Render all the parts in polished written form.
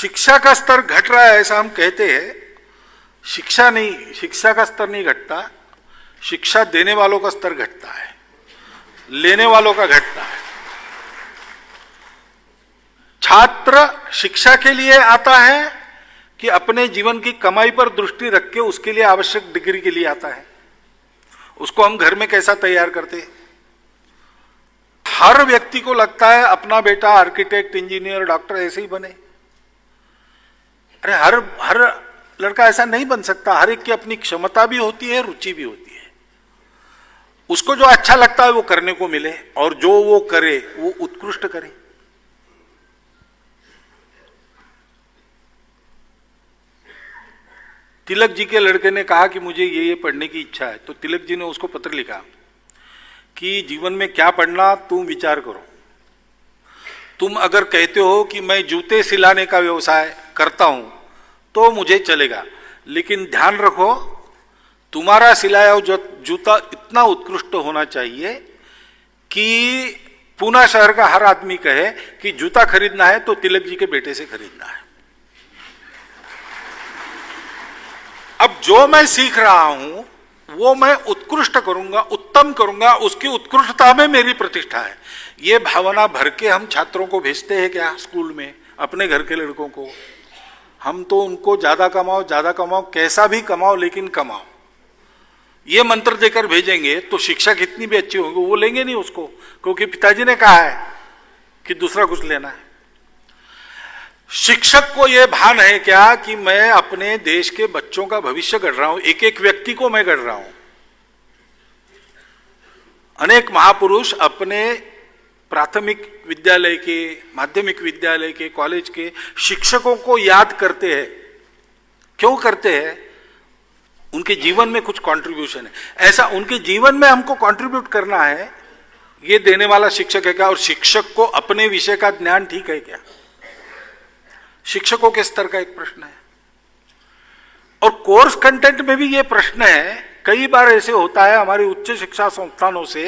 शिक्षा का स्तर घट रहा है ऐसा हम कहते हैं। शिक्षा का स्तर नहीं घटता, शिक्षा देने वालों का स्तर घटता है, लेने वालों का घटता है। छात्र शिक्षा के लिए आता है कि अपने जीवन की कमाई पर दृष्टि रख के उसके लिए आवश्यक डिग्री के लिए आता है? उसको हम घर में कैसा तैयार करते हैं? हर व्यक्ति को लगता है अपना बेटा आर्किटेक्ट, इंजीनियर, डॉक्टर ऐसे ही बने। अरे हर लड़का ऐसा नहीं बन सकता। हर एक की अपनी क्षमता भी होती है, रुचि भी होती है। उसको जो अच्छा लगता है वो करने को मिले, और जो वो करे वो उत्कृष्ट करे। तिलक जी के लड़के ने कहा कि मुझे ये पढ़ने की इच्छा है, तो तिलक जी ने उसको पत्र लिखा कि जीवन में क्या पढ़ना तुम विचार करो। तुम अगर कहते हो कि मैं जूते सिलाने का व्यवसाय करता हूं तो मुझे चलेगा, लेकिन ध्यान रखो तुम्हारा सिलाया हुआ जूता इतना उत्कृष्ट होना चाहिए कि पूना शहर का हर आदमी कहे कि जूता खरीदना है तो तिलक जी के बेटे से खरीदना है। अब जो मैं सीख रहा हूं वो मैं उत्कृष्ट करूंगा, उत्तम करूंगा, उसकी उत्कृष्टता में मेरी प्रतिष्ठा है। ये भावना भर के हम छात्रों को भेजते हैं क्या स्कूल में? अपने घर के लड़कों को हम तो उनको ज्यादा कमाओ, कैसा भी कमाओ लेकिन कमाओ, ये मंत्र देकर भेजेंगे तो शिक्षा कितनी भी अच्छी होगी वो लेंगे नहीं उसको, क्योंकि पिताजी ने कहा है कि दूसरा कुछ लेना है। शिक्षक को यह भान है क्या कि मैं अपने देश के बच्चों का भविष्य गढ़ रहा हूं, एक एक व्यक्ति को मैं गढ़ रहा हूं। अनेक महापुरुष अपने प्राथमिक विद्यालय के, माध्यमिक विद्यालय के, कॉलेज के शिक्षकों को याद करते हैं। क्यों करते हैं? उनके जीवन में कुछ कंट्रीब्यूशन है, ऐसा उनके जीवन में हमको कंट्रीब्यूट करना है, ये देने वाला शिक्षक है क्या? और शिक्षक को अपने विषय का ज्ञान ठीक है क्या? शिक्षकों के स्तर का एक प्रश्न है। और कोर्स कंटेंट में भी ये प्रश्न है। कई बार ऐसे होता है हमारी उच्च शिक्षा संस्थानों से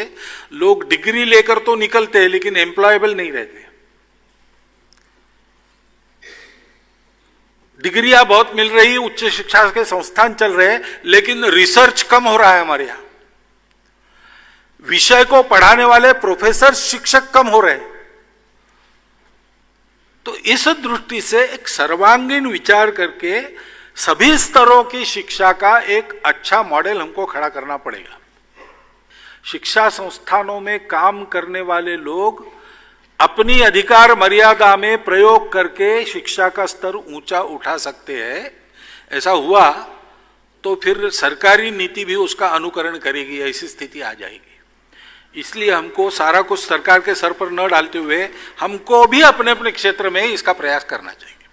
लोग डिग्री लेकर तो निकलते हैं लेकिन एम्प्लॉयबल नहीं रहते। डिग्रियां बहुत मिल रही, उच्च शिक्षा के संस्थान चल रहे हैं, लेकिन रिसर्च कम हो रहा है हमारे यहां। विषय को पढ़ाने वाले प्रोफेसर, शिक्षक कम हो रहे हैं। तो इस दृष्टि से एक सर्वांगीण विचार करके सभी स्तरों की शिक्षा का एक अच्छा मॉडल हमको खड़ा करना पड़ेगा। शिक्षा संस्थानों में काम करने वाले लोग अपनी अधिकार मर्यादा में प्रयोग करके शिक्षा का स्तर ऊंचा उठा सकते हैं। ऐसा हुआ तो फिर सरकारी नीति भी उसका अनुकरण करेगी, ऐसी स्थिति आ जाएगी। इसलिए हमको सारा कुछ सरकार के सर पर न डालते हुए हमको भी अपने अपने क्षेत्र में इसका प्रयास करना चाहिए।